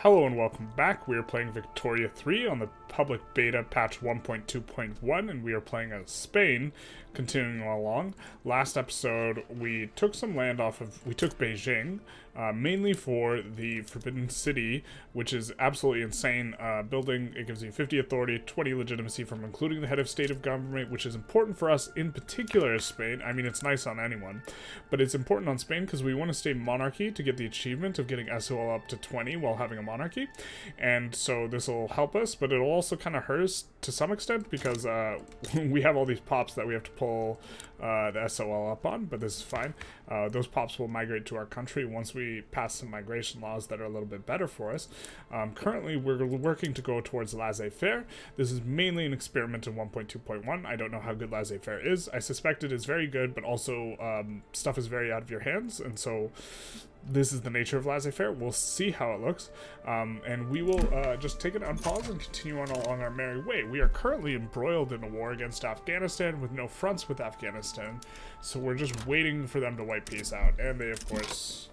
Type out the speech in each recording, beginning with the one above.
Hello and welcome back. We are playing Victoria 3 on the public beta patch 1.2.1 and we are playing as Spain, continuing along. Last episode we took some land we took Beijing, mainly for the Forbidden City, which is absolutely insane building. It gives you 50 authority, 20 legitimacy from including the head of state of government, which is important for us in particular as Spain. I mean, it's nice on anyone, but it's important on Spain because we want to stay monarchy to get the achievement of getting SOL up to 20 while having a monarchy, and so this will help us, but it'll also kind of hurt us to some extent because we have all these pops that we have to pull the SOL up on, but this is fine. Those pops will migrate to our country once we pass some migration laws that are a little bit better for us. Currently, we're working to go towards laissez-faire. This is mainly an experiment in 1.2.1. I don't know how good laissez-faire is. I suspect it is very good, but also stuff is very out of your hands, and so this is the nature of laissez-faire. We'll see how it looks, and we will just take it on pause and continue on along our merry way. We are currently embroiled in a war against Afghanistan with no fronts with Afghanistan, so we're just waiting for them to wipe peace out. And they, of course,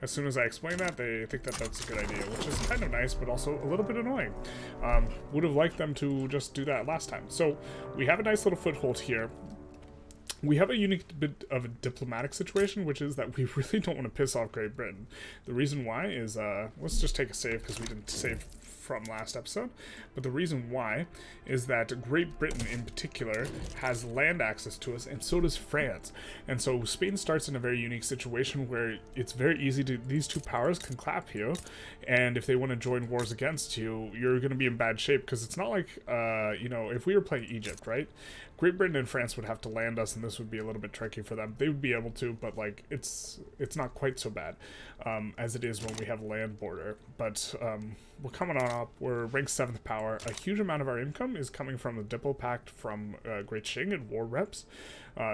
as soon as I explain that, they think that that's a good idea, which is kind of nice, but also a little bit annoying. Would have liked them to just do that last time. So we have a nice little foothold here. We have a unique bit of a diplomatic situation, which is that we really don't want to piss off Great Britain. The reason why is, let's just take a save because we didn't save from last episode, but the reason why is that Great Britain in particular has land access to us, and so does France. And so Spain starts in a very unique situation where it's very easy to, these two powers can clap you, and if they want to join wars against you, you're going to be in bad shape, because it's not like, you know, if we were playing Egypt, right? Great Britain and France would have to land us, and this would be a little bit tricky for them. They would be able to, but like it's not quite so bad as it is when we have a land border. But we're coming on up. We're ranked 7th power. A huge amount of our income is coming from the Diplo Pact from Great Qing and war reps.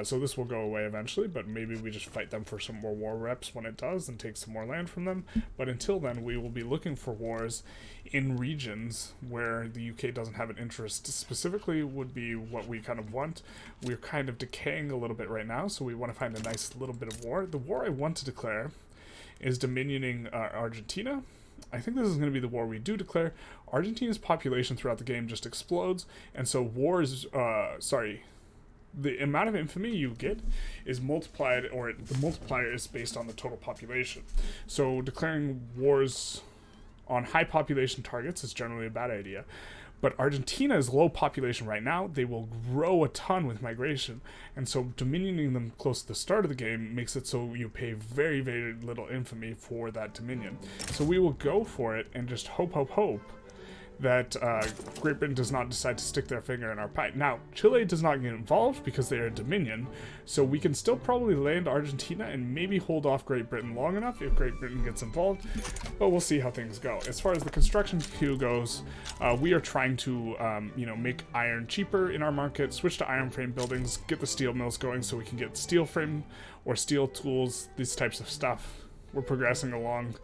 So this will go away eventually, but maybe we just fight them for some more war reps when it does and take some more land from them. But until then, we will be looking for wars in regions where the UK doesn't have an interest. Specifically would be what we kind of want. We're kind of decaying a little bit right now, so we want to find a nice little bit of war. The war I want to declare is dominioning Argentina. I think this is going to be the war we do declare. Argentina's population throughout the game just explodes, and so wars, the amount of infamy you get is multiplied, or the multiplier is based on the total population. So declaring wars on high population targets is generally a bad idea. But Argentina is low population right now. They will grow a ton with migration. And so dominioning them close to the start of the game makes it so you pay very, very little infamy for that dominion. So we will go for it and just hope that Great Britain does not decide to stick their finger in our pie. Now, Chile does not get involved because they are a dominion, so we can still probably land Argentina and maybe hold off Great Britain long enough if Great Britain gets involved, but we'll see how things go. As far as the construction queue goes, we are trying to, you know, make iron cheaper in our market, switch to iron frame buildings, get the steel mills going so we can get steel frame or steel tools, these types of stuff. We're progressing along.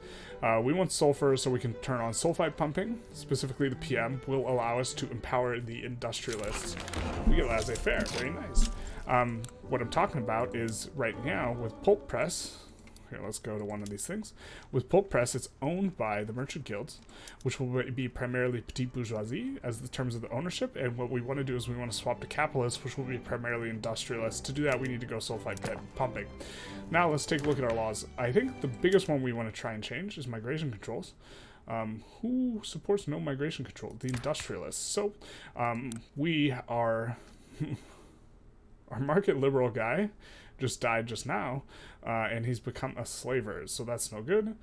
We want sulfur so we can turn on sulfide pumping. Specifically, the PM will allow us to empower the Industrialists. We get laissez-faire, very nice. What I'm talking about is right now with Pulp Press. Here, let's go to one of these things. With Pulp Press, it's owned by the merchant guilds, which will be primarily petite bourgeoisie as the terms of the ownership. And what we want to do is we want to swap to capitalists, which will be primarily industrialists. To do that, we need to go sulfide pumping. Now let's take a look at our laws. I think the biggest one we want to try and change is migration controls. Who supports no migration control? The industrialists. So we are our market liberal guy just died just now, and he's become a slaver, so that's no good.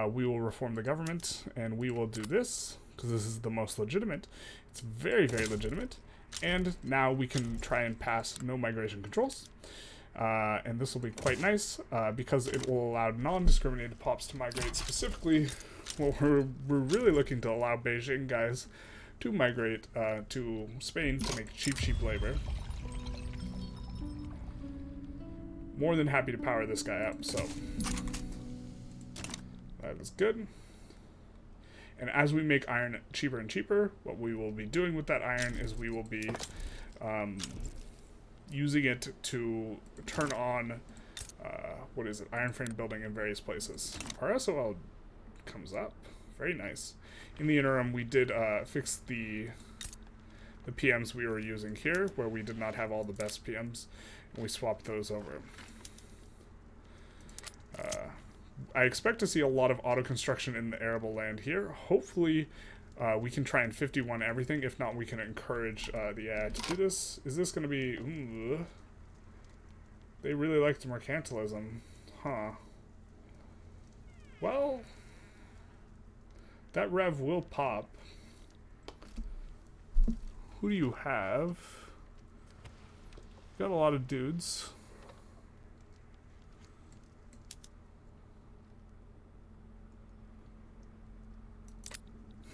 We will reform the government, and we will do this, because this is the most legitimate. It's very, very legitimate, and now we can try and pass no migration controls, and this will be quite nice, because it will allow non-discriminated pops to migrate. Specifically, well, we're really looking to allow Beijing guys to migrate to Spain to make cheap labor. More than happy to power this guy up, so that is good. And as we make iron cheaper and cheaper, what we will be doing with that iron is we will be using it to turn on iron frame building in various places. Our SOL comes up Very nice. In the interim, we did fix the PMs we were using here, where we did not have all the best PMs, and we swapped those over. I expect to see a lot of auto construction in the arable land here. Hopefully, we can try and 51 everything. If not, we can encourage the ad to do this. Is this going to be... Ooh, they really liked mercantilism. Huh. Well, that rev will pop. Who do you have? Got a lot of dudes.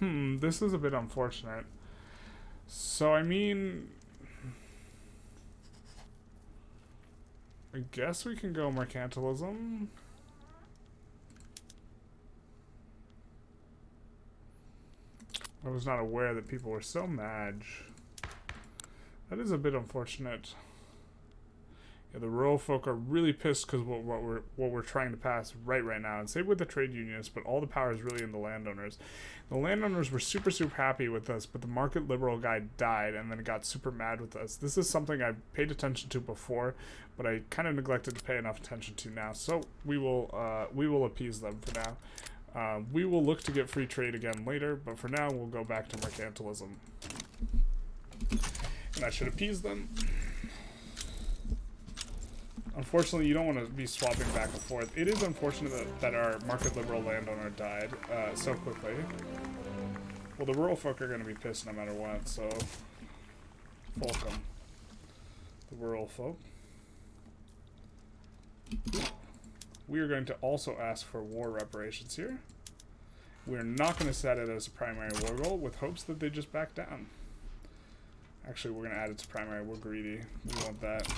This is a bit unfortunate. So, I mean... I guess we can go mercantilism. I was not aware that people were so mad. That is a bit unfortunate. Yeah, the rural folk are really pissed because what we're trying to pass right now, and same with the trade unionists, but all the power is really in the landowners. The landowners were super happy with us, but the market liberal guy died and then got super mad with us. This is something I paid attention to before, but I kind of neglected to pay enough attention to now. So we will appease them for now. We will look to get free trade again later, but for now we'll go back to mercantilism. And that should appease them. Unfortunately, you don't want to be swapping back and forth. It is unfortunate that our market liberal landowner died so quickly. Well, the rural folk are going to be pissed no matter what, so... Welcome. The rural folk. We are going to also ask for war reparations here. We're not going to set it as a primary war goal with hopes that they just back down. Actually, we're going to add it to primary. We're greedy. We want that.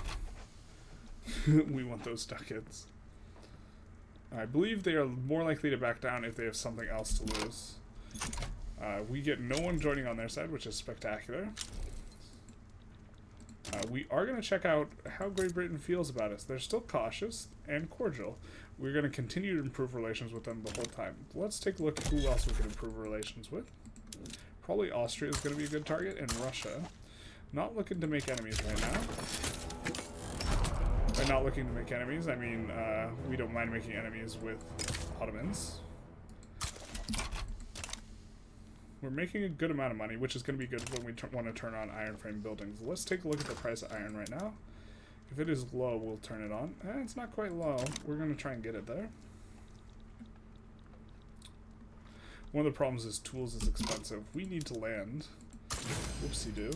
We want those ducats. I believe they are more likely to back down if they have something else to lose. We get no one joining on their side, which is spectacular. We are going to check out how Great Britain feels about us. They're still cautious and cordial. We're going to continue to improve relations with them the whole time. Let's take a look at who else we can improve relations with. Probably Austria is going to be a good target, and Russia. Not looking to make enemies right now. By not looking to make enemies, I mean we don't mind making enemies with Ottomans. We're making a good amount of money, which is going to be good when we want to turn on iron frame buildings. Let's take a look at the price of iron right now. If it is low, we'll turn it on. It's not quite low. We're going to try and get it there. One of the problems is tools is expensive. We need to land. Whoopsie-doo.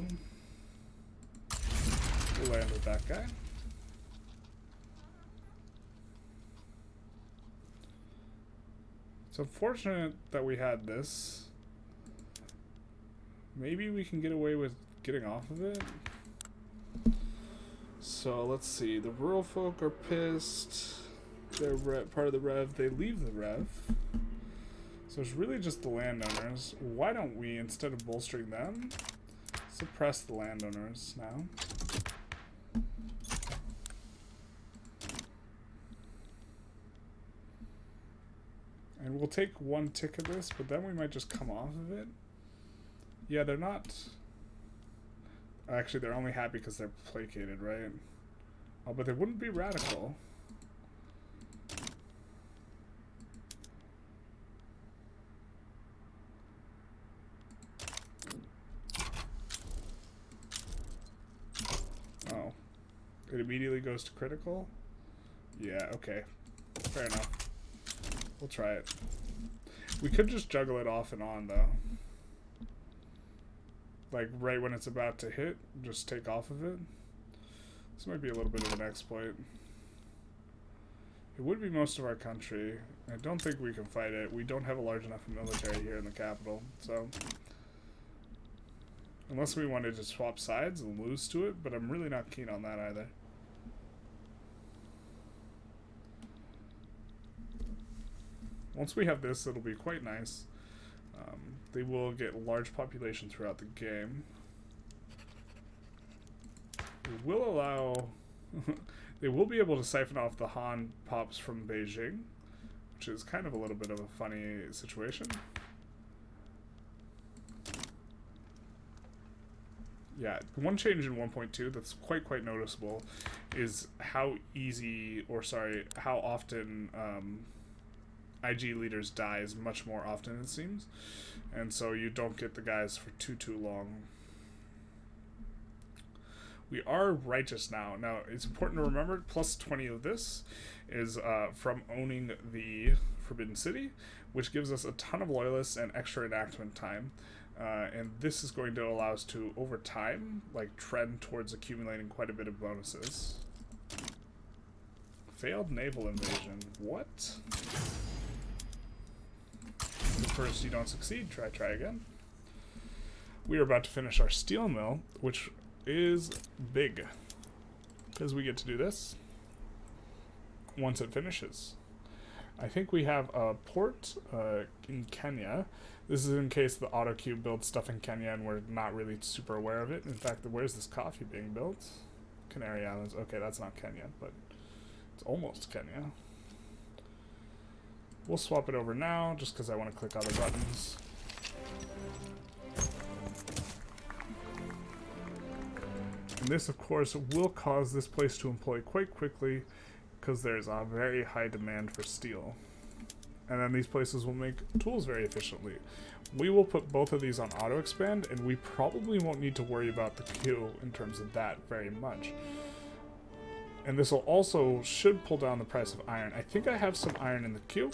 We'll land with that guy. It's unfortunate that we had this. Maybe we can get away with getting off of it. So let's see. The rural folk are pissed. They're part of the rev. They leave the rev. So it's really just the landowners. Why don't we, instead of bolstering them, suppress the landowners now? And we'll take one tick of this, but then we might just come off of it. Yeah, they're not... Actually, they're only happy because they're placated, right? Oh, but they wouldn't be radical. Oh. It immediately goes to critical? Yeah, okay. Fair enough. We'll try it. We could just juggle it off and on, though. Like, right when it's about to hit, just take off of it. This might be a little bit of an exploit. It would be most of our country. I don't think we can fight it. We don't have a large enough military here in the capital, so... Unless we wanted to swap sides and lose to it, but I'm really not keen on that either. Once we have this, it'll be quite nice. They will get a large population throughout the game. It will allow... they will be able to siphon off the Han pops from Beijing, which is kind of a little bit of a funny situation. Yeah, one change in 1.2 that's quite noticeable is how easy, or sorry, how often IG leaders die is much more often, it seems. And so you don't get the guys for too long. We are righteous now. Now, it's important to remember, plus 20 of this is from owning the Forbidden City, which gives us a ton of loyalists and extra enactment time. And this is going to allow us to, over time, like, trend towards accumulating quite a bit of bonuses. Failed naval invasion. What? First you don't succeed, try again. We are about to finish our steel mill, which is big, because we get to do this once it finishes. I think we have a port in Kenya. This is in case the AutoCube builds stuff in Kenya and we're not really super aware of it. In fact, where's this coffee being built? Canary Islands. Okay, that's not Kenya, but it's almost Kenya. We'll swap it over now, just because I want to click other buttons. And this, of course, will cause this place to employ quite quickly, because there's a very high demand for steel. And then these places will make tools very efficiently. We will put both of these on auto expand, and we probably won't need to worry about the queue in terms of that very much. And this will also should pull down the price of iron. I think I have some iron in the queue.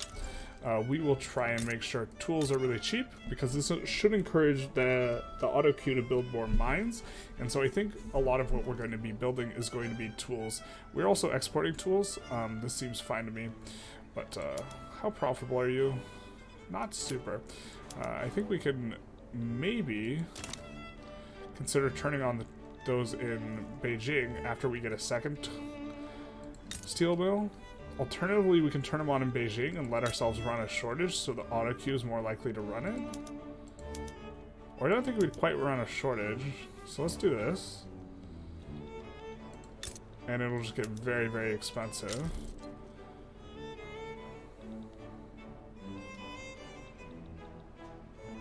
We will try and make sure tools are really cheap, because this should encourage the auto queue to build more mines. And so I think a lot of what we're going to be building is going to be tools. We're also exporting tools. This seems fine to me. But how profitable are you? Not super. I think we can maybe consider turning on those in Beijing after we get a second steel mill. Alternatively, we can turn them on in Beijing and let ourselves run a shortage so the auto queue is more likely to run it. Or I don't think we'd quite run a shortage. So let's do this. And it'll just get very expensive.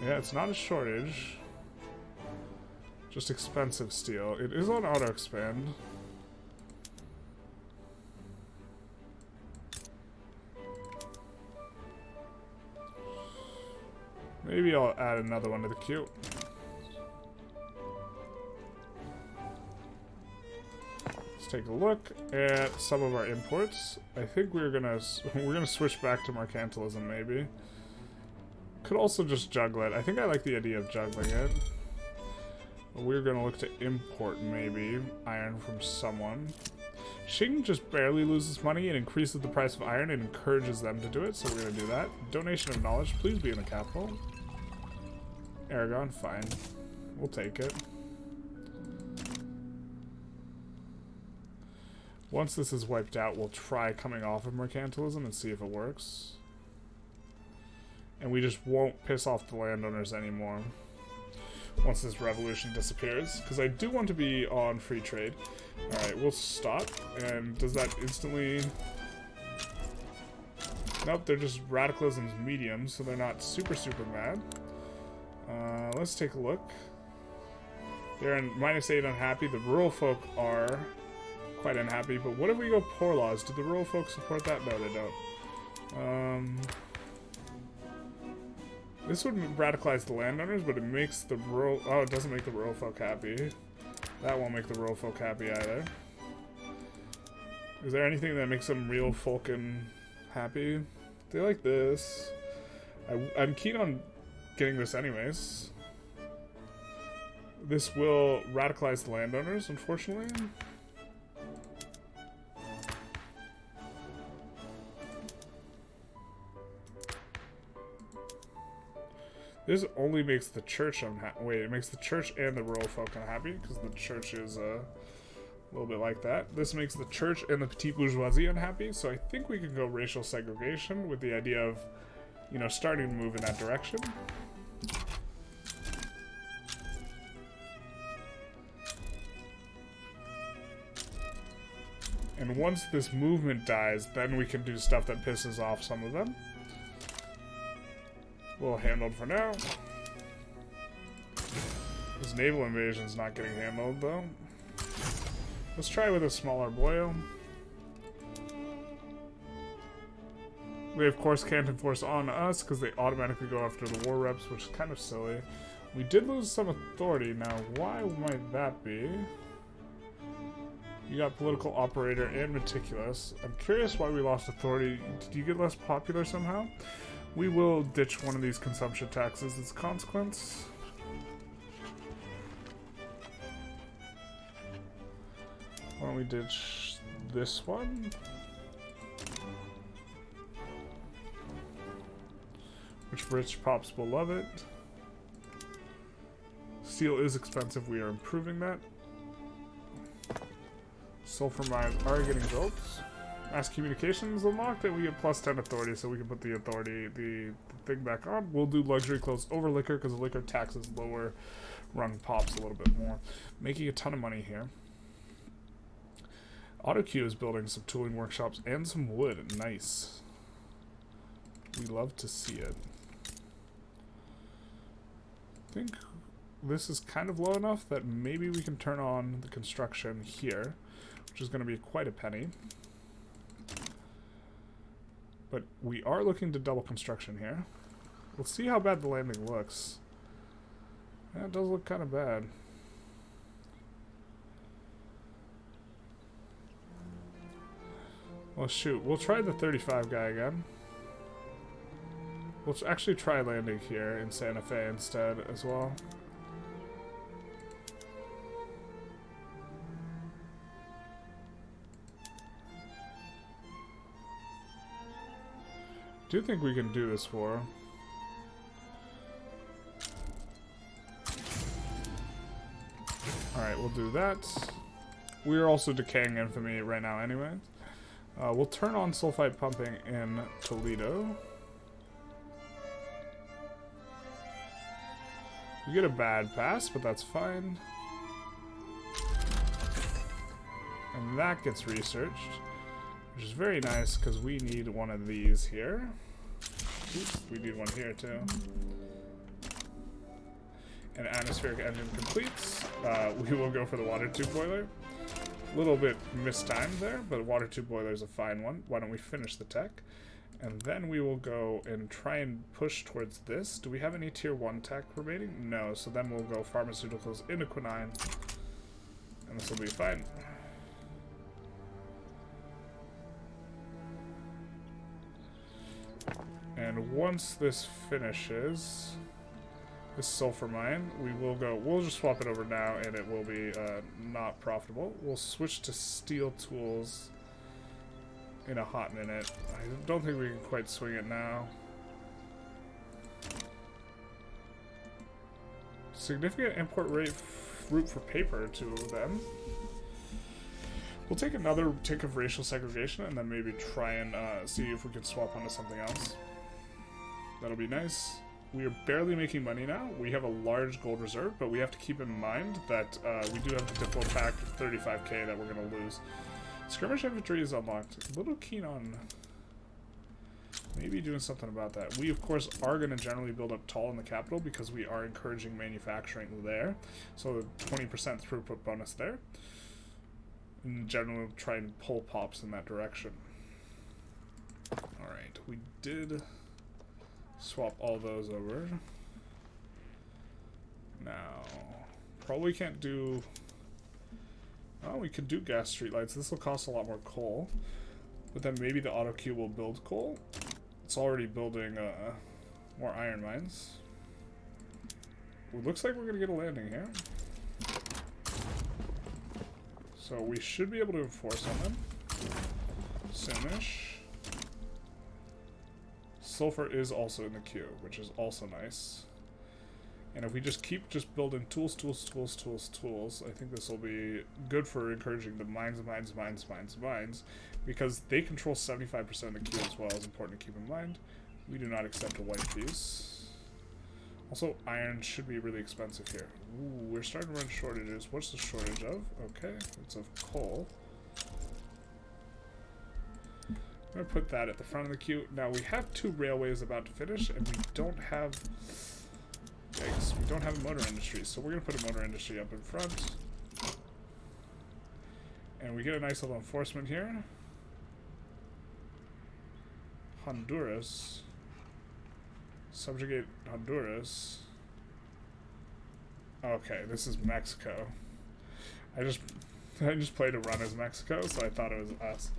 Yeah, it's not a shortage. Just expensive steel. It is on auto expand. Maybe I'll add another one to the queue. Let's take a look at some of our imports. I think we're gonna switch back to Mercantilism maybe. Could also just juggle it. I think I like the idea of juggling it. We're gonna look to import maybe iron from someone. Qing just barely loses money and increases the price of iron and encourages them to do it, so we're gonna do that. Donation of knowledge, please be in the capital. Aragon, fine. We'll take it. Once this is wiped out, we'll try coming off of Mercantilism and see if it works. And we just won't piss off the landowners anymore once this revolution disappears, because I do want to be on free trade. Alright, we'll stop. And does that instantly... Nope, they're just radicalism's medium, so they're not super mad. Let's take a look. They're in -8 unhappy. The rural folk are quite unhappy, but what if we go poor laws? Do the rural folk support that? No, they don't. This would radicalize the landowners, but it makes the rural... Oh, it doesn't make the rural folk happy. That won't make the rural folk happy either. Is there anything that makes them real folkin' happy? They like this. I'm keen on getting this anyways. This will radicalize the landowners, unfortunately. This only makes the church unhappy. Wait, it makes the church and the rural folk unhappy, because the church is a little bit like that. This makes the church and the petite bourgeoisie unhappy, so I think we can go racial segregation with the idea of, you know, starting to move in that direction. And once this movement dies, then we can do stuff that pisses off some of them. We'll handle it for now. This naval invasion's not getting handled, though. Let's try with a smaller boil. They, of course, can't enforce on us because they automatically go after the war reps, which is kind of silly. We did lose some authority. Now, why might that be? You got political operator and meticulous. I'm curious why we lost authority. Did you get less popular somehow? We will ditch one of these consumption taxes as a consequence. Why don't we ditch this one? Which British pops will love it. Steel is expensive. We are improving that. Sulfur mines are getting built. Mass communications unlocked, and we get plus 10 authority, so we can put the authority, the thing back on. We'll do luxury clothes over liquor because the liquor taxes lower rung pops a little bit more. Making a ton of money here. AutoQ is building some tooling workshops and some wood. Nice. We love to see it. I think this is kind of low enough that maybe we can turn on the construction here, which is going to be quite a penny. But we are looking to double construction here. Let's see how bad the landing looks. Yeah, it does look kind of bad. Well, shoot. We'll try the 35 guy again. We'll actually try landing here in Santa Fe instead as well. I do think we can do this for. Alright, we'll do that. We are also decaying infamy right now anyway. We'll turn on sulfide pumping in Toledo. You get a bad pass, but that's fine. And that gets researched, which is very nice because we need one of these here. Oops, we need one here too. And atmospheric engine completes. We will go for the water tube boiler. A little bit mistimed there, but water tube boiler is a fine one. Why don't we finish the tech? And then we will go and try and push towards this. Do we have any tier 1 tech remaining? No, so then we'll go pharmaceuticals into Quinine. And this will be fine. And once this finishes, this sulfur mine, we'll just swap it over now and it will be not profitable. We'll switch to steel tools in a hot minute. I don't think we can quite swing it now. Significant import rate route for paper to them. We'll take another tick of racial segregation and then maybe try and see if we can swap onto something else. That'll be nice. We are barely making money now. We have a large gold reserve, but we have to keep in mind that we do have the diplo pack of 35k that we're going to lose. Skirmish infantry is unlocked. A little keen on maybe doing something about that. We, of course, are going to generally build up tall in the capital because we are encouraging manufacturing there. So 20% throughput bonus there. In general, try and pull pops in that direction. Alright, we did swap all those over. Now, probably can't do... Oh, we could do gas streetlights. This will cost a lot more coal. But then maybe the AutoQ will build coal. It's already building more iron mines. It looks like we're going to get a landing here. So we should be able to enforce on them. Soonish. Sulfur is also in the queue, which is also nice. And if we just keep building tools, I think this will be good for encouraging the mines, because they control 75% of the queue as well. It's important to keep in mind. We do not accept a white piece. Also, iron should be really expensive here. Ooh, we're starting to run shortages. What's the shortage of? Okay, it's of coal. I'm going to put that at the front of the queue. Now, we have 2 railways about to finish, and we don't have Yikes, we don't have a motor industry, so we're going to put a motor industry up in front. And we get a nice little enforcement here. Honduras. Subjugate Honduras. Okay, this is Mexico. I just played a run as Mexico, so I thought it was us.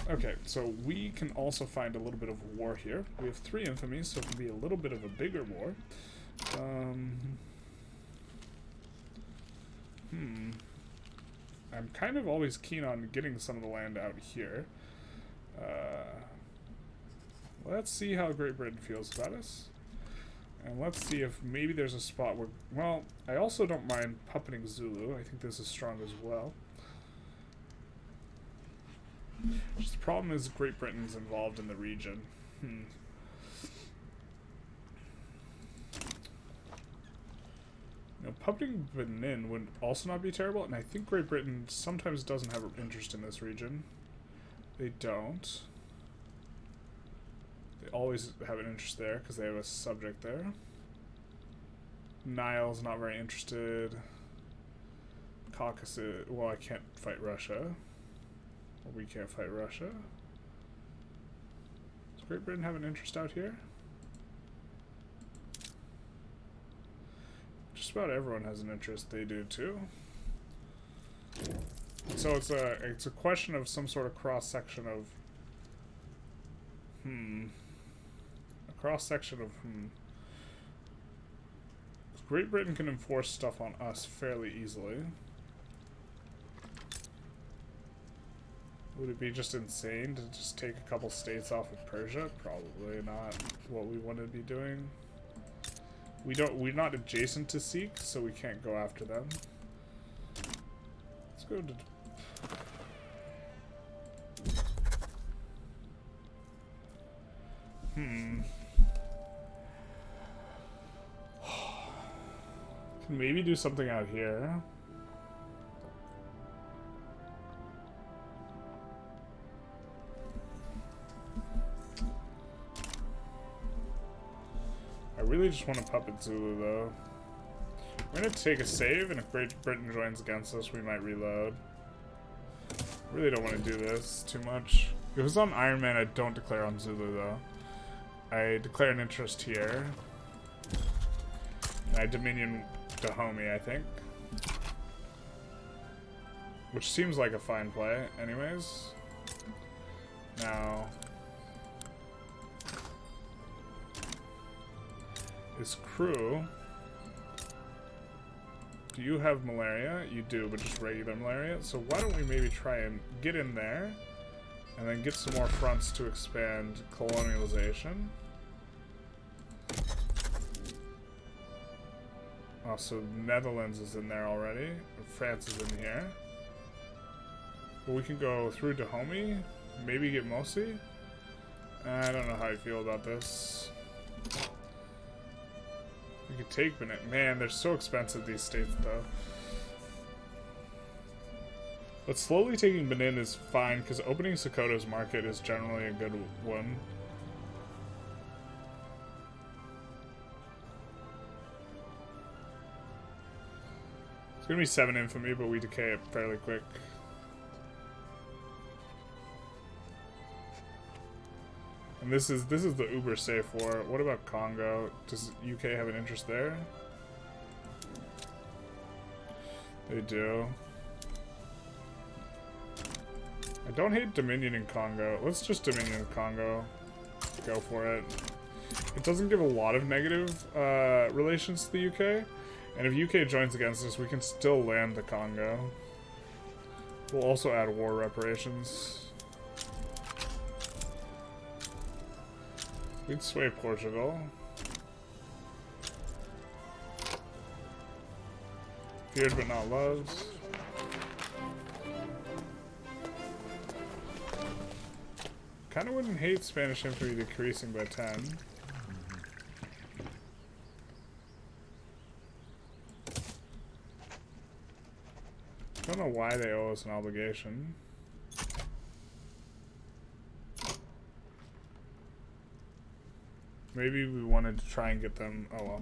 Okay, so we can also find a little bit of war here. We have 3 infamies, so it can be a little bit of a bigger war. I'm kind of always keen on getting some of the land out here. Let's see how Great Britain feels about us. And let's see if maybe there's a spot where... Well, I also don't mind puppeting Zulu. I think this is strong as well. Just the problem is Great Britain's involved in the region. Now, puppeting Benin would also not be terrible, and I think Great Britain sometimes doesn't have an interest in this region. They don't. They always have an interest there because they have a subject there. Nile's not very interested. Caucasus, well, I can't fight Russia. Or we can't fight Russia. Does Great Britain have an interest out here? Just about everyone has an interest. They do too. So it's a question of some sort of cross-section of a cross-section of Great Britain can enforce stuff on us fairly easily. Would it be just insane to just take a couple states off of Persia? Probably not what we want to be doing. We're not adjacent to Sikh, so we can't go after them. Let's go to... Can maybe do something out here. I really just want to puppet Zulu, though. We're going to take a save, and if Great Britain joins against us, we might reload. Really don't want to do this too much. If it was on Iron Man, I don't declare on Zulu, though. I declare an interest here. And I Dominion Dahomey, I think. Which seems like a fine play, anyways. Now... His crew... Do you have malaria? You do, but just regular malaria. So why don't we maybe try and get in there, and then get some more fronts to expand colonialization. Oh, so Netherlands is in there already. France is in here. But we can go through Dahomey, maybe get Mosi. I don't know how I feel about this. We could take Benin. Man, they're so expensive, these states, though. But slowly taking Benin is fine, because opening Sokoto's market is generally a good one. It's gonna be 7 infamy, but we decay it fairly quick. And this is the uber safe war. What about Congo? Does UK have an interest there? They do. I don't hate Dominion in Congo. Let's just Dominion in Congo. Go for it. It doesn't give a lot of negative relations to the UK. And if UK joins against us, we can still land the Congo. We'll also add war reparations. We'd sway Portugal. Feared but not loved. Kinda wouldn't hate Spanish infantry decreasing by 10. Don't know why they owe us an obligation. Maybe we wanted to try and get them... Oh well.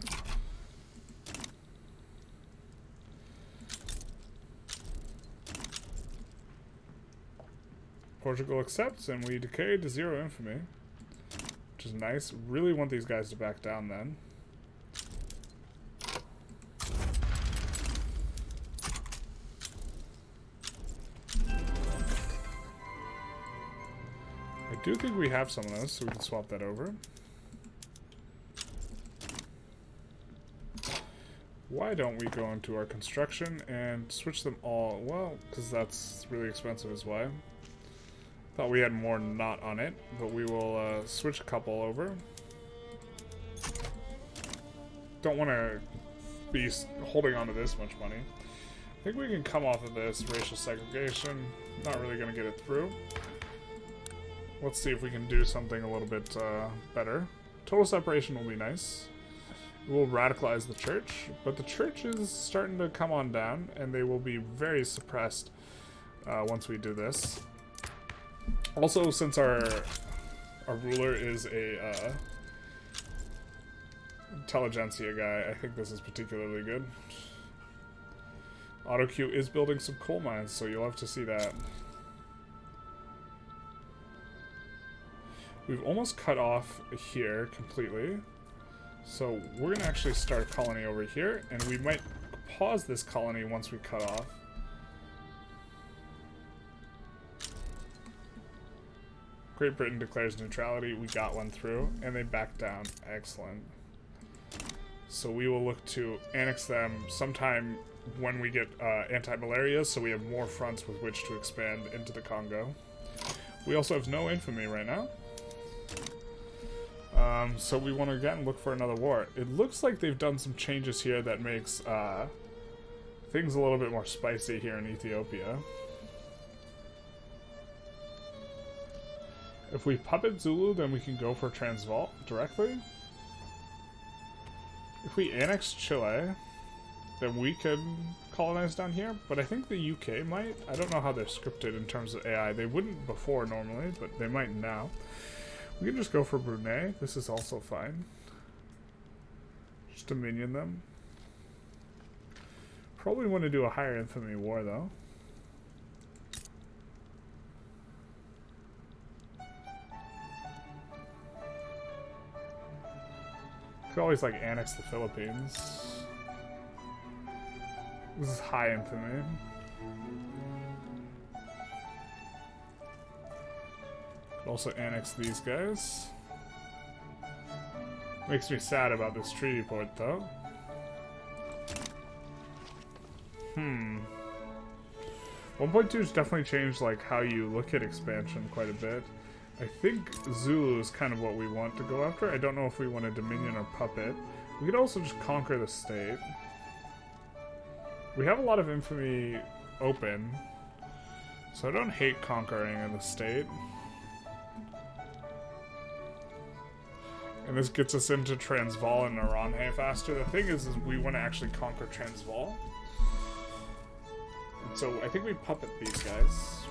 Portugal accepts, and we decay to 0 infamy. Which is nice. Really want these guys to back down then. I do think we have some of those, so we can swap that over. Why don't we go into our construction and switch them all? Well, because that's really expensive is why. Thought we had more not on it, but we will switch a couple over. Don't want to be holding on to this much money. I think we can come off of this racial segregation. Not really going to get it through. Let's see if we can do something a little bit better. Total separation will be nice. It will radicalize the church, but the church is starting to come on down, and they will be very suppressed once we do this. Also, since our ruler is a Intelligentsia guy, I think this is particularly good. AutoQ is building some coal mines, so you'll have to see that. We've almost cut off here completely. So we're going to actually start a colony over here, and we might pause this colony once we cut off. Great Britain declares neutrality. We got one through, and they backed down. Excellent. So we will look to annex them sometime when we get anti-malaria, so we have more fronts with which to expand into the Congo. We also have no infamy right now. So we want to again look for another war. It looks like they've done some changes here that makes things a little bit more spicy here in Ethiopia. If we puppet Zulu, then we can go for Transvaal directly. If we annex Chile, then we can colonize down here, but I think the UK might. I don't know how they're scripted in terms of AI. They wouldn't before normally, but they might now. We can just go for Brunei. This is also fine. Just dominion them. Probably want to do a higher infamy war, though. Could always, like, annex the Philippines. This is high infamy. Also annex these guys. Makes me sad about this treaty port, though. 1.2 has definitely changed like how you look at expansion quite a bit. I think Zulu is kind of what we want to go after. I don't know if we want a dominion or puppet. We could also just conquer the state. We have a lot of infamy open, so I don't hate conquering in the state. And this gets us into Transvaal and Orange faster. The thing is we want to actually conquer Transvaal. And so I think we puppet these guys.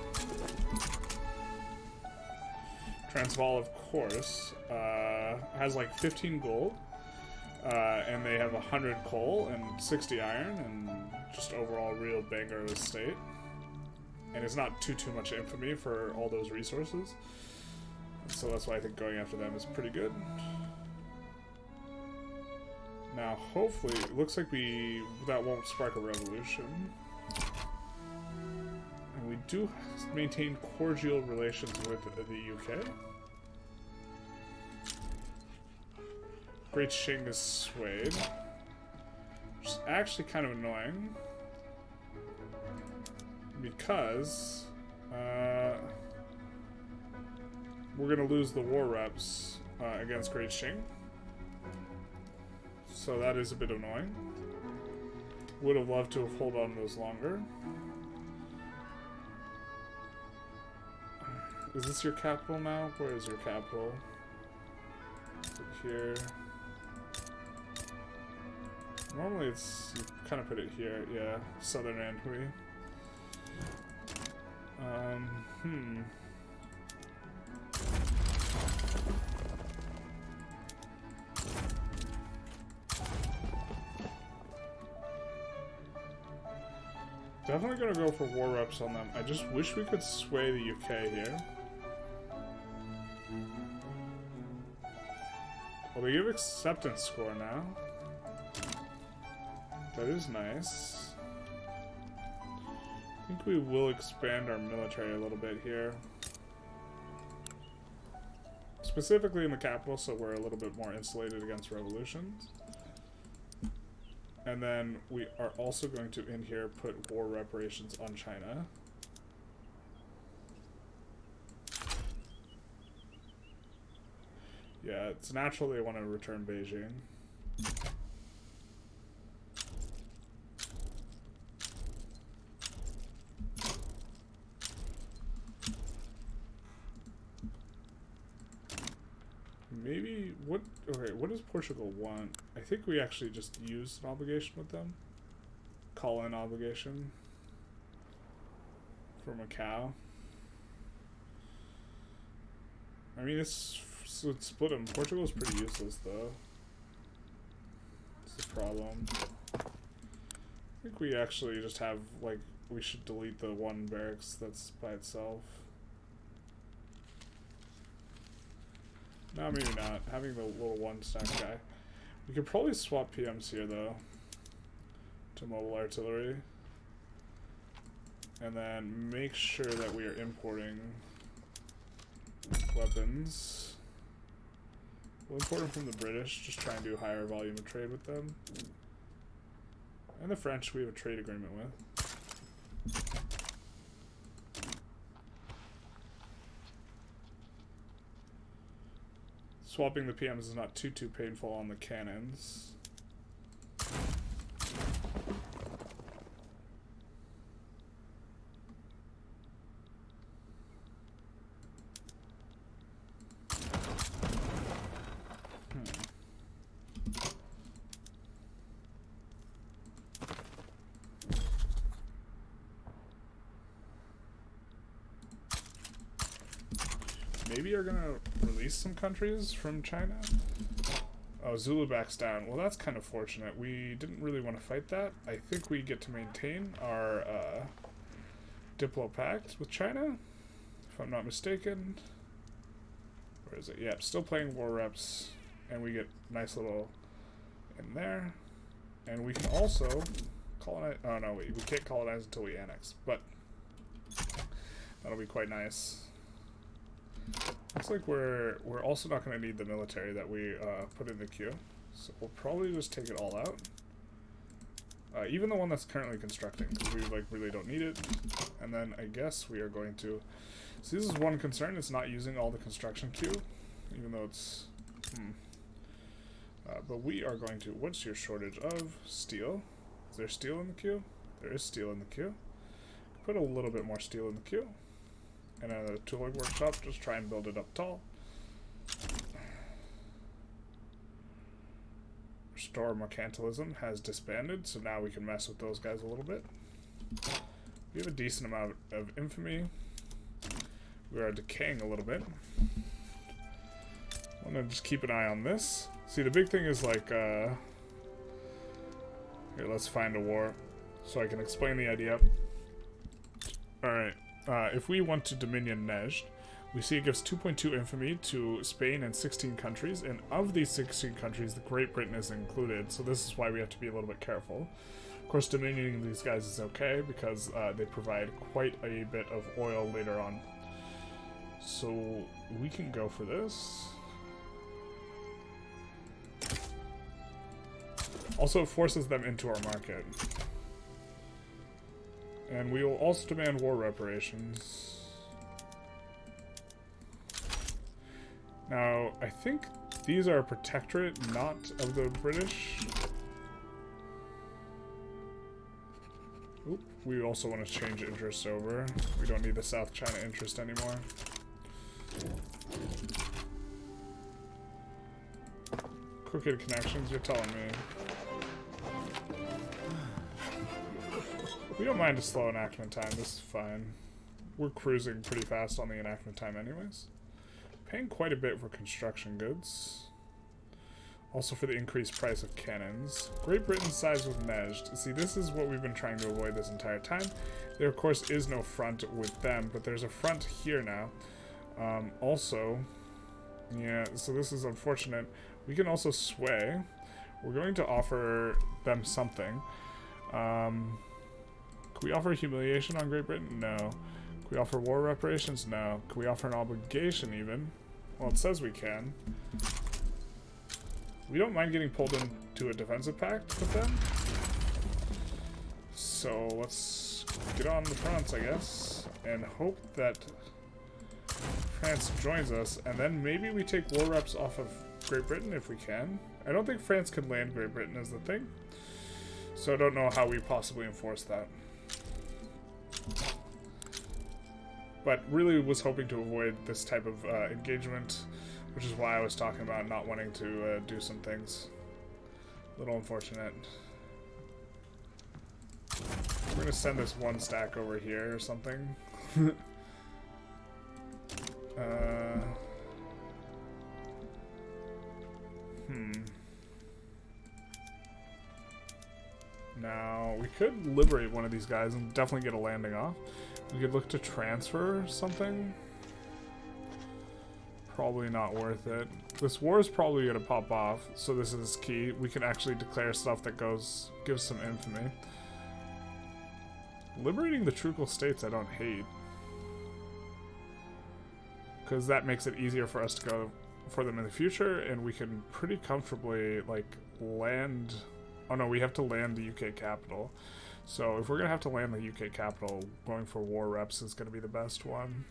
Transvaal, of course, has like 15 gold. And they have 100 coal and 60 iron and just overall real banger of the state. And it's not too much infamy for all those resources. So that's why I think going after them is pretty good. Now, hopefully, it looks like that won't spark a revolution. And we do maintain cordial relations with the UK. Great Qing is swayed. Which is actually kind of annoying. Because we're going to lose the war reps against Great Qing. So that is a bit annoying. Would have loved to have held on to those longer. Is this your capital now? Where is your capital? Here. Normally it's, you kind of put it here, yeah. Southern Anhui. Definitely gonna go for war reps on them. I just wish we could sway the UK here. Well, they give acceptance score now. That is nice. I think we will expand our military a little bit here. Specifically in the capital, so we're a little bit more insulated against revolutions. And then we are also going to, in here, put war reparations on China. Yeah, it's natural they want to return Beijing. Maybe, okay, what does Portugal want? I think we actually just used an obligation with them. Call-in obligation. For Macau. I mean, it's split them. Portugal's pretty useless, though. It's the problem. I think we actually just have, like, we should delete the one barracks that's by itself. No, maybe not. Having the little one stack guy. We could probably swap PMs here, though, to mobile artillery. And then make sure that we are importing weapons. We'll import them from the British, just try and do higher volume of trade with them. And the French we have a trade agreement with. Swapping the PMs is not too painful on the cannons. Maybe you're gonna release some countries from China? Oh, Zulu backs down. Well, that's kind of fortunate. We didn't really want to fight that. I think we get to maintain our Diplo Pact with China, if I'm not mistaken. Where is it? Yeah, still playing war reps, and we get nice little in there. And we can also colonize. Oh no, we can't colonize until we annex, but that'll be quite nice. Looks like we're also not going to need the military that we put in the queue, so we'll probably just take it all out. Even the one that's currently constructing, because we like really don't need it. And then I guess we are going to. So this is one concern: it's not using all the construction queue, even though it's. But we are going to. What's your shortage of steel? Is there steel in the queue? There is steel in the queue. Put a little bit more steel in the queue. And a tooling workshop, just try and build it up tall. Restore Mercantilism has disbanded, so now we can mess with those guys a little bit. We have a decent amount of infamy. We are decaying a little bit. I'm gonna just keep an eye on this. See, the big thing is like, here, let's find a war, so I can explain the idea. Alright. If we want to Dominion Nejd, we see it gives 2.2 infamy to Spain and 16 countries, and of these 16 countries, the Great Britain is included, so this is why we have to be a little bit careful. Of course, dominioning these guys is okay, because they provide quite a bit of oil later on. So, we can go for this. Also, it forces them into our market. And we will also demand war reparations. Now, I think these are a protectorate, not of the British. Oop, we also want to change interest over. We don't need the South China interest anymore. Crooked connections, you're telling me. We don't mind a slow enactment time, this is fine. We're cruising pretty fast on the enactment time anyways. Paying quite a bit for construction goods. Also for the increased price of cannons. Great Britain's size was managed. See, this is what we've been trying to avoid this entire time. There, of course, is no front with them, but there's a front here now. Also, yeah, so this is unfortunate. We can also sway. We're going to offer them something. Can we offer humiliation on Great Britain? No. Can we offer war reparations? No. Can we offer an obligation even? Well, it says we can. We don't mind getting pulled into a defensive pact with them. So let's get on the fronts, I guess, and hope that France joins us, and then maybe we take war reps off of Great Britain if we can. I don't think France can land Great Britain is the thing, so I don't know how we possibly enforce that. But really was hoping to avoid this type of engagement, which is why I was talking about not wanting to do some things. A little unfortunate. We're going to send this one stack over here or something. Now, we could liberate one of these guys and definitely get a landing off. We could look to transfer something. Probably not worth it. This war is probably going to pop off, so this is key. We can actually declare stuff that gives some infamy. Liberating the Trucal states I don't hate, because that makes it easier for us to go for them in the future, and we can pretty comfortably, like, land... Oh no, we have to land the UK capital. So if we're going to have to land the UK capital, going for war reps is going to be the best one.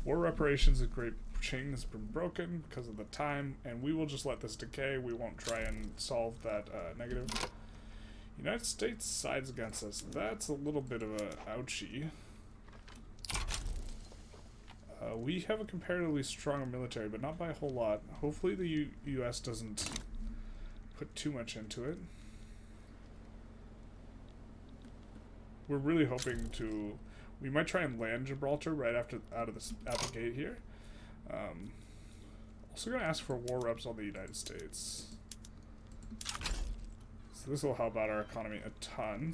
War reparations of Great Britain has been broken because of the time, and we will just let this decay. We won't try and solve that negative. United States sides against us. That's a little bit of a ouchie. We have a comparatively stronger military, but not by a whole lot. Hopefully the US doesn't put too much into it. We're really hoping to... We might try and land Gibraltar right out of the gate here. Also going to ask for war reps on the United States. So this will help out our economy a ton.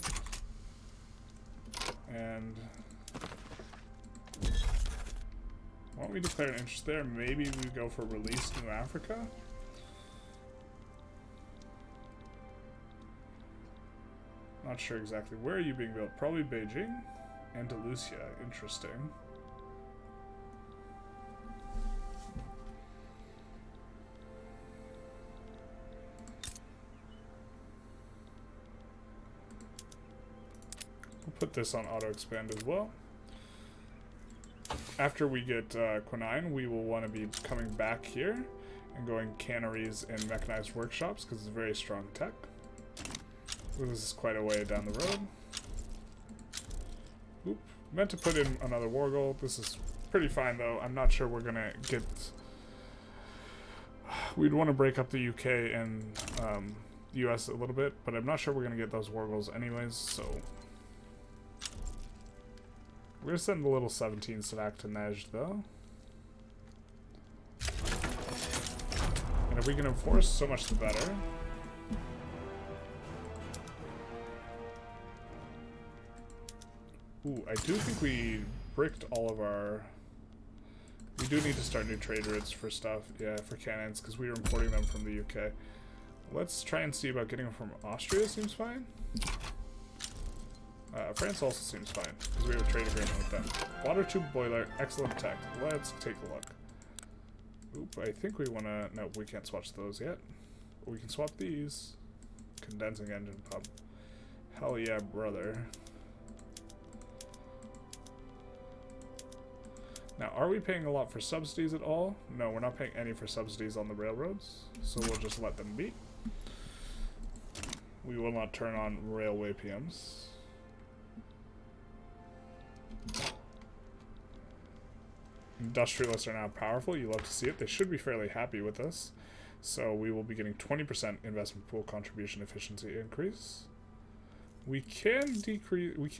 And... why don't we declare an interest there? Maybe we go for release New Africa. Not sure exactly. Where are you being built? Probably Beijing. Andalusia. Interesting. We'll put this on auto expand as well. After we get Quinine, we will want to be coming back here and going canneries and mechanized workshops because it's very strong tech. This is quite a way down the road. Oop. Meant to put in another war goal. This is pretty fine though. I'm not sure we're going to get... We'd want to break up the UK and US a little bit, but I'm not sure we're going to get those war goals anyways, so... We're going to send the little 17 stack to Nejd, though. And if we can enforce, so much the better. Ooh, I do think we bricked all of our... We do need to start new trade routes for stuff, yeah, for cannons, because we were importing them from the UK. Let's try and see about getting them from Austria, seems fine. France also seems fine, because we have a trade agreement with them. Water tube boiler, excellent tech. Let's take a look. Oop, I think we want to... No, we can't swatch those yet. But we can swap these. Condensing engine pump. Hell yeah, brother. Now, are we paying a lot for subsidies at all? No, we're not paying any for subsidies on the railroads, so we'll just let them be. We will not turn on railway PMs. Industrialists are now powerful. You love to see it. They should be fairly happy with us. So we will be getting 20% investment pool contribution efficiency increase. We can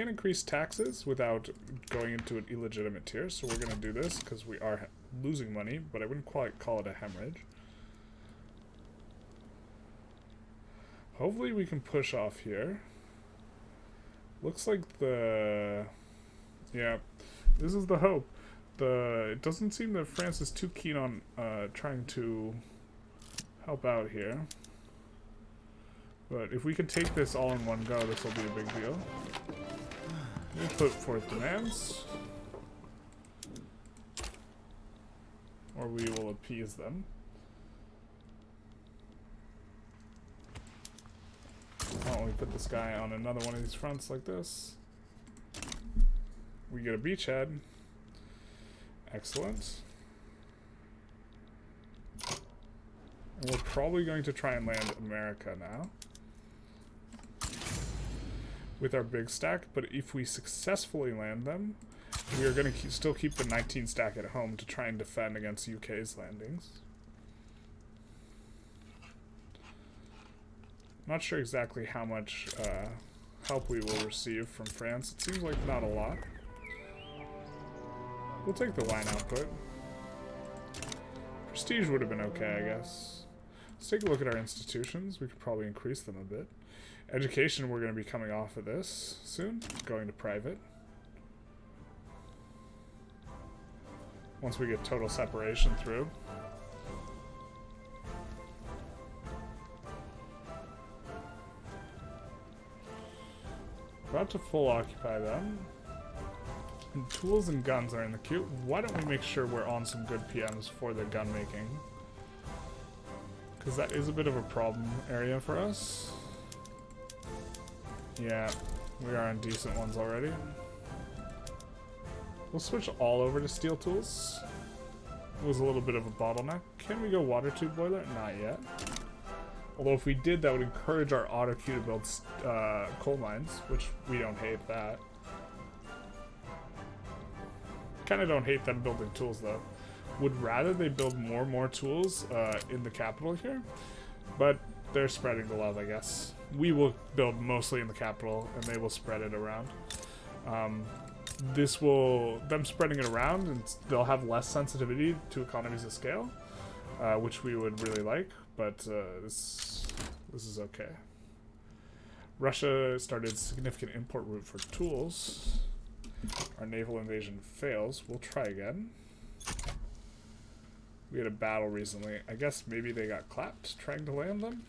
increase taxes without going into an illegitimate tier, so we're gonna do this because we are losing money, but I wouldn't quite call it a hemorrhage. Hopefully we can push off here. Looks like yeah, this is the hope. It doesn't seem that France is too keen on trying to help out here. But if we could take this all in one go, this will be a big deal. We'll put forth demands. Or we will appease them. Why don't we put this guy on another one of these fronts like this? We get a beachhead. Excellent. And we're probably going to try and land America now with our big stack, but if we successfully land them, we are going to still keep the 19 stack at home to try and defend against UK's landings. Not sure exactly how much help we will receive from France. It seems like not a lot. We'll take the wine output. Prestige would have been okay, I guess. Let's take a look at our institutions. We could probably increase them a bit. Education, we're going to be coming off of this soon. Going to private. Once we get total separation through. About to full occupy them. And tools and guns are in the queue. Why don't we make sure we're on some good PMs for the gun making? Because that is a bit of a problem area for us. Yeah, we are on decent ones already. We'll switch all over to steel tools. It was a little bit of a bottleneck. Can we go water tube boiler? Not yet. Although if we did, that would encourage our auto queue to build coal mines, which we don't hate that. Kind of don't hate them building tools though. Would rather they build more tools in the capital here, but they're spreading the love, I guess. We will build mostly in the capital, and they will spread it around. Them spreading it around, and they'll have less sensitivity to economies of scale, which we would really like, but this is okay. Russia started significant import route for tools. Our naval invasion fails. We'll try again. We had a battle recently. I guess maybe they got clapped trying to land them.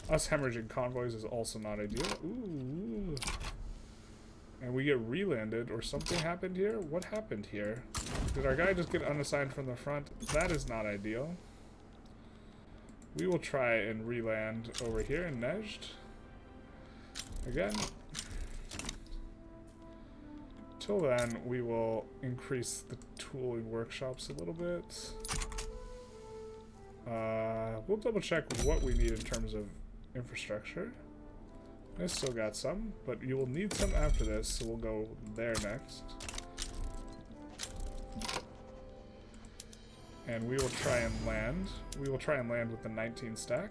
Us hemorrhaging convoys is also not ideal. Ooh. And we get re-landed, or something happened here? What happened here? Did our guy just get unassigned from the front? That is not ideal. We will try and re-land over here in Nejd. Again. Till then, we will increase the tooling workshops a little bit. We'll double check what we need in terms of infrastructure. I still got some, but you will need some after this, so we'll go there next. And we will try and land. We will try and land with the 19 stack.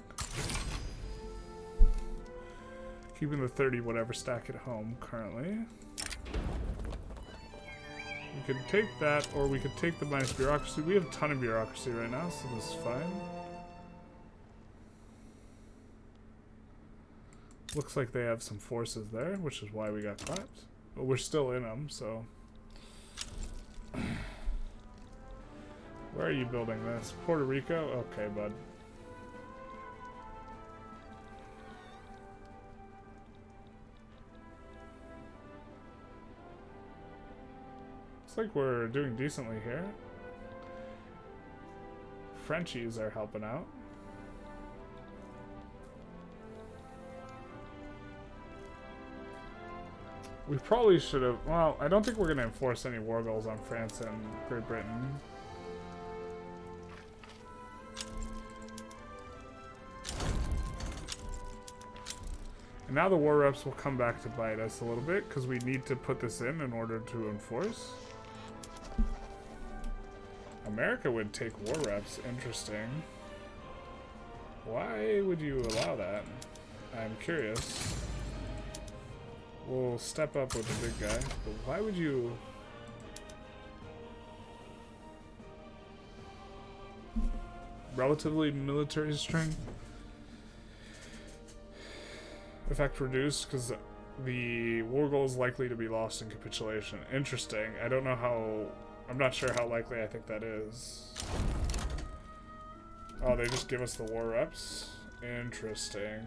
Keeping the 30 whatever stack at home currently. We could take that, or we could take the minus bureaucracy. We have a ton of bureaucracy right now, so this is fine. Looks like they have some forces there, which is why we got clapped. But we're still in them, so... Where are you building this? Puerto Rico? Okay, bud. Looks like we're doing decently here. Frenchies are helping out. We probably should have... Well, I don't think we're going to enforce any war goals on France and Great Britain. And now the war reps will come back to bite us a little bit, because we need to put this in order to enforce. America would take war reps. Interesting. Why would you allow that? I'm curious. We'll step up with the big guy, but why would you... Relatively military strength? Effect reduced because the war goal is likely to be lost in capitulation. Interesting. I don't know how... I'm not sure how likely I think that is. Oh, they just give us the war reps? Interesting.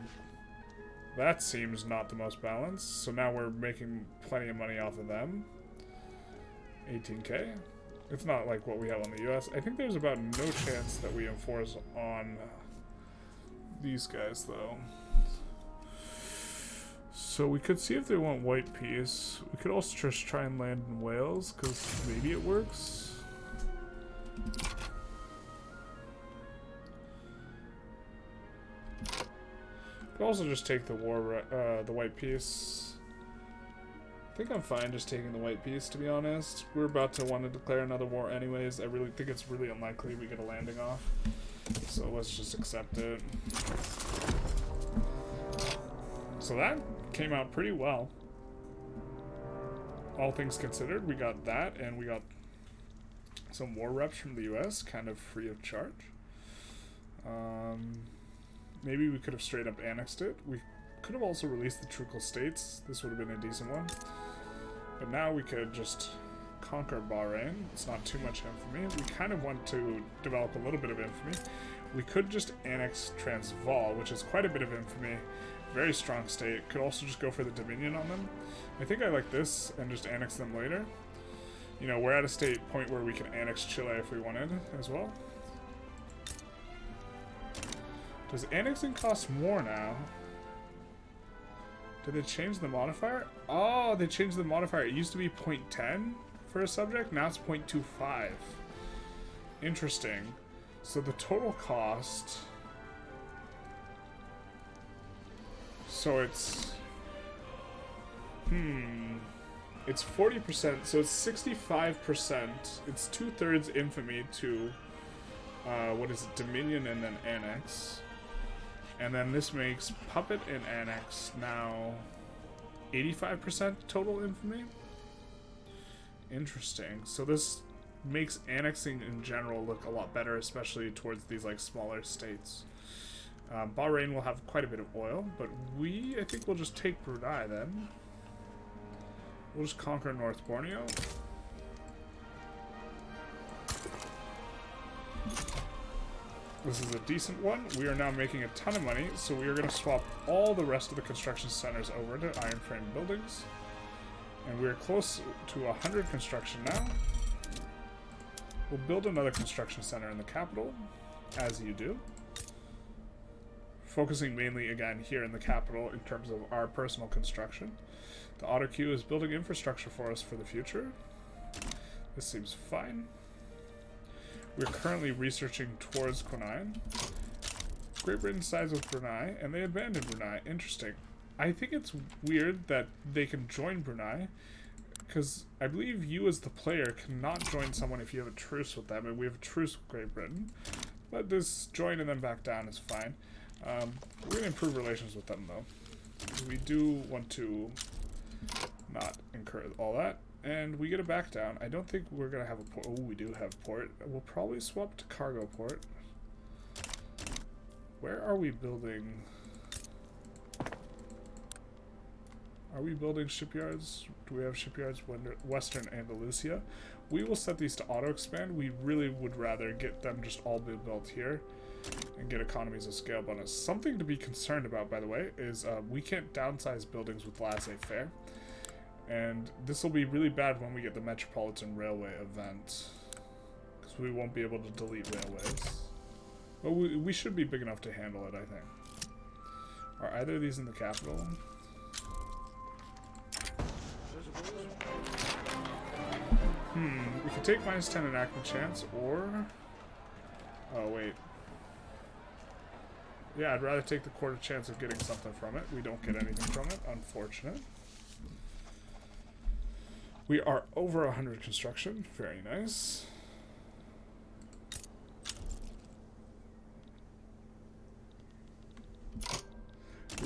That seems not the most balanced. So now we're making plenty of money off of them. 18k. It's not like what we have on the US. I think there's about no chance that we enforce on these guys, though. So we could see if they want white peace. We could also just try and land in Wales, because maybe it works. Could also just take the the white peace. I think I'm fine just taking the white peace, to be honest. We're about to want to declare another war anyways. I really think it's really unlikely we get a landing off. So let's just accept it. So that came out pretty well. All things considered, we got that, and we got some war reps from the US, kind of free of charge. Maybe we could have straight up annexed it. We could have also released the Trucal States. This would have been a decent one. But now we could just conquer Bahrain. It's not too much infamy. We kind of want to develop a little bit of infamy. We could just annex Transvaal, which is quite a bit of infamy. Very strong state. Could also just go for the Dominion on them. I think I like this and just annex them later. You know, we're at a state point where we can annex Chile if we wanted as well. Does annexing cost more now? Did they change the modifier? Oh, they changed the modifier. It used to be 0.10 for a subject. Now it's 0.25. Interesting. So the total cost... So it's... It's 40%, so it's 65%. It's 2/3 infamy to... what is it? Dominion and then annex. And then this makes Puppet and Annex now 85% total infamy. Interesting. So this makes annexing in general look a lot better, especially towards these like smaller states. Bahrain will have quite a bit of oil, but I think we'll just take Brunei then. We'll just conquer North Borneo. This is a decent one. We are now making a ton of money, so we are going to swap all the rest of the construction centers over to iron frame buildings. And we are close to 100 construction now. We'll build another construction center in the capital, as you do. Focusing mainly, again, here in the capital in terms of our personal construction. The auto queue is building infrastructure for us for the future. This seems fine. We're currently researching towards Quinine. Great Britain sides with Brunei, and they abandoned Brunei. Interesting. I think it's weird that they can join Brunei, because I believe you as the player cannot join someone if you have a truce with them, and we have a truce with Great Britain. But this join and then back down is fine. We're going to improve relations with them, though. We do want to not incur all that. And we get a back down. I don't think we're going to have a port. Oh, we do have port. We'll probably swap to cargo port. Where are we building? Are we building shipyards? Do we have shipyards? Western Andalusia. We will set these to auto-expand. We really would rather get them just all built here and get economies of scale bonus. Something to be concerned about, by the way, is we can't downsize buildings with laissez-faire. And this will be really bad when we get the Metropolitan Railway event, because we won't be able to delete railways. But we should be big enough to handle it, I think. Are either of these in the capital? We could take -10 enactment chance, or... Oh, wait. Yeah, I'd rather take the quarter chance of getting something from it. We don't get anything from it. Unfortunate. We are over 100 construction. Very nice.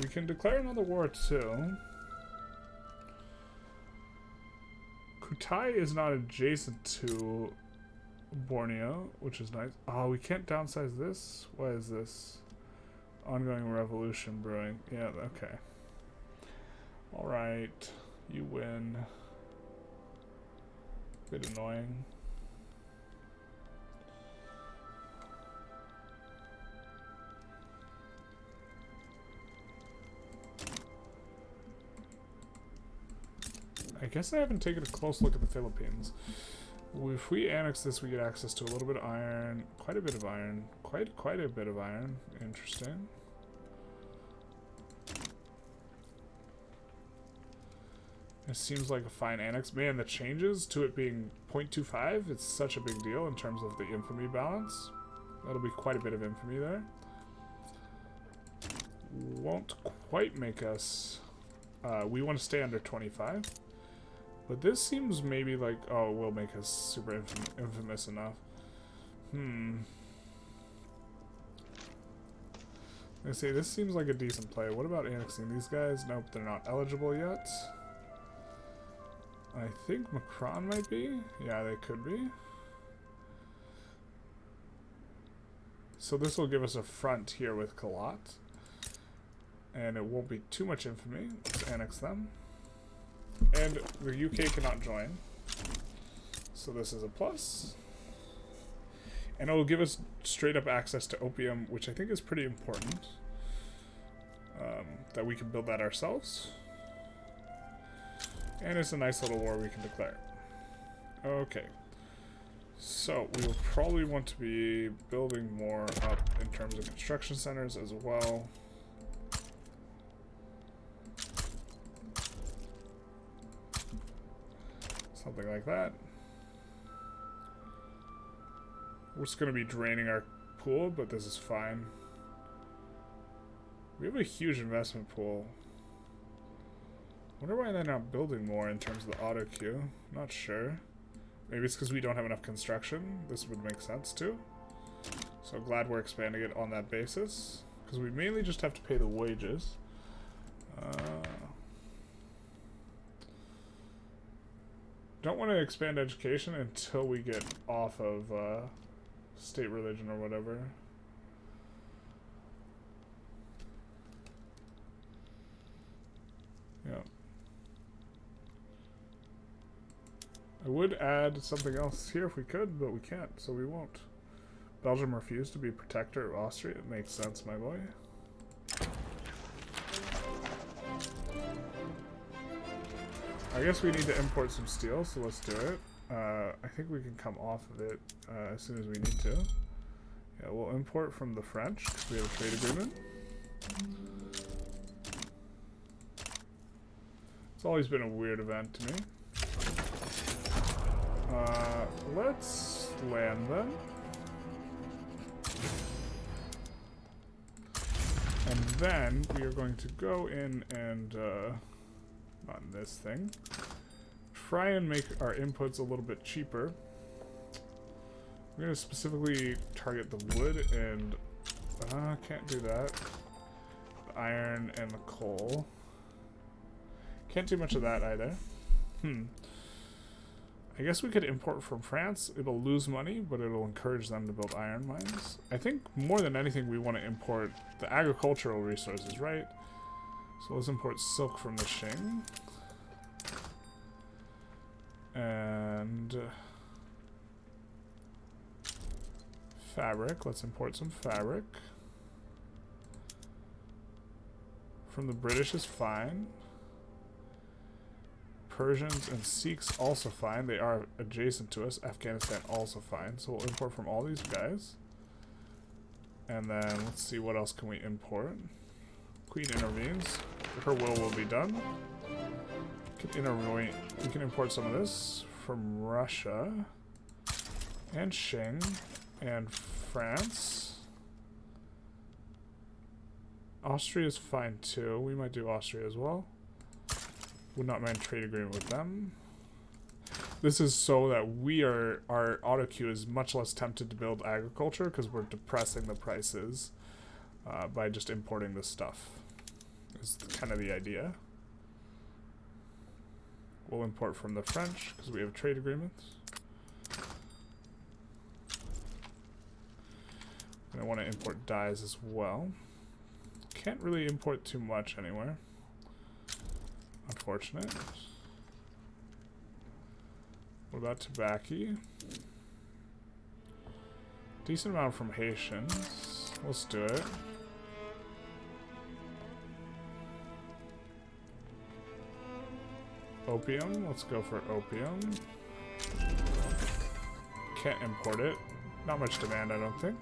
We can declare another war too. Kutai is not adjacent to Borneo, which is nice. Oh, we can't downsize this? Why is this? Ongoing revolution brewing. Yeah, okay. Alright. You win. Bit annoying. I guess I haven't taken a close look at the Philippines. If we annex this, we get access to a little bit of iron, quite a bit of iron, quite a bit of iron. Interesting. It seems like a fine annex. Man, the changes to it being 0.25, it's such a big deal in terms of the infamy balance. That'll be quite a bit of infamy there. Won't quite make us... we want to stay under 25. But this seems maybe like... Oh, it will make us super infamous enough. I say, this seems like a decent play. What about annexing these guys? Nope, they're not eligible yet. I think Macron might be. Yeah, they could be. So this will give us a front here with Kalat. And it won't be too much infamy. Let's annex them. And the UK cannot join. So this is a plus. And it will give us straight up access to opium, which I think is pretty important. That we can build that ourselves. And it's a nice little war we can declare. Okay. So we will probably want to be building more up in terms of construction centers as well. Something like that. We're just going to be draining our pool, but this is fine. We have a huge investment pool. Wonder why they're not building more in terms of the auto queue. Not sure. Maybe it's because we don't have enough construction. This would make sense too. So glad we're expanding it on that basis. Because we mainly just have to pay the wages. Don't want to expand education until we get off of state religion or whatever. Yeah. I would add something else here if we could, but we can't, so we won't. Belgium refused to be protector of Austria. It makes sense, my boy. I guess we need to import some steel, so let's do it. I think we can come off of it as soon as we need to. Yeah, we'll import from the French, because we have a trade agreement. It's always been a weird event to me. Let's land them. And then we are going to go in and, on this thing, try and make our inputs a little bit cheaper. I'm going to specifically target the wood and, can't do that. The iron and the coal. Can't do much of that either. I guess we could import from France. It'll lose money, but it'll encourage them to build iron mines. I think more than anything we want to import the agricultural resources, right? So let's import silk from the Qing. And fabric. Let's import some fabric. From the British is fine. Persians and Sikhs also fine. They are adjacent to us. Afghanistan also fine. So we'll import from all these guys. And then let's see what else can we import. Queen intervenes. Her will be done. We can import some of this from Russia and Qing and France. Austria is fine too. We might do Austria as well. Would not mind trade agreement with them. This is so that our auto queue is much less tempted to build agriculture because we're depressing the prices by just importing this stuff. is kind of the idea. We'll import from the French because we have trade agreements. And I want to import dyes as well. Can't really import too much anywhere. Unfortunate. What about tobacco? Decent amount from Haitians. Let's do it. Opium. Let's go for opium. Can't import it. Not much demand, I don't think.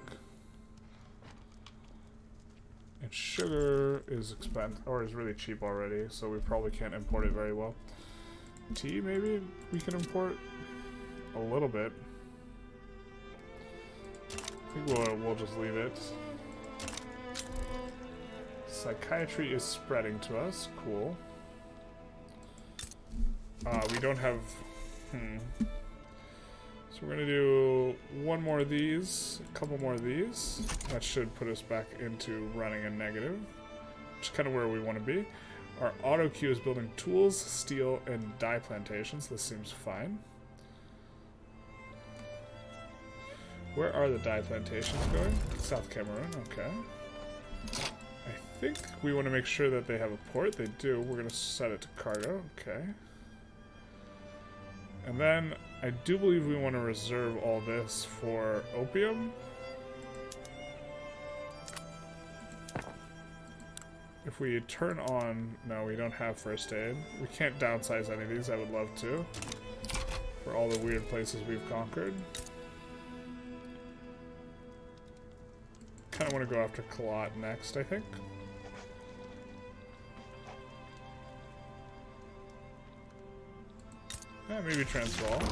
And sugar is expensive, or is really cheap already, so we probably can't import it very well. Tea, maybe we can import a little bit. I think we'll just leave it. Psychiatry is spreading to us. Cool. We don't have... So we're going to do one more of these, a couple more of these. That should put us back into running a negative, which is kind of where we want to be. Our auto queue is building tools, steel, and dye plantations. This seems fine. Where are the dye plantations going? South Cameroon, okay. I think we want to make sure that they have a port. They do. We're going to set it to cargo, okay. And then I do believe we want to reserve all this for opium. If we turn on... No, we don't have first aid. We can't downsize any of these. I would love to. For all the weird places we've conquered. Kind of want to go after Kalat next, I think. Yeah, maybe Transvaal.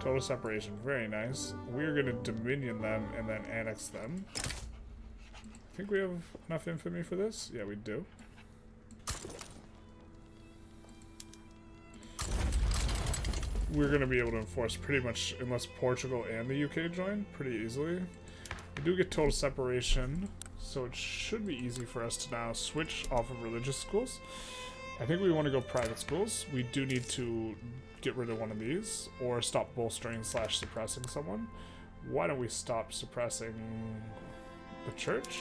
Total separation, very nice. We're gonna dominion them and then annex them. I think we have enough infamy for this. Yeah, we do. We're gonna be able to enforce pretty much, unless Portugal and the UK join, pretty easily. We do get total separation, so it should be easy for us to now switch off of religious schools. I think we want to go private schools. We do need to get rid of one of these or stop bolstering / suppressing someone. Why don't we stop suppressing the church?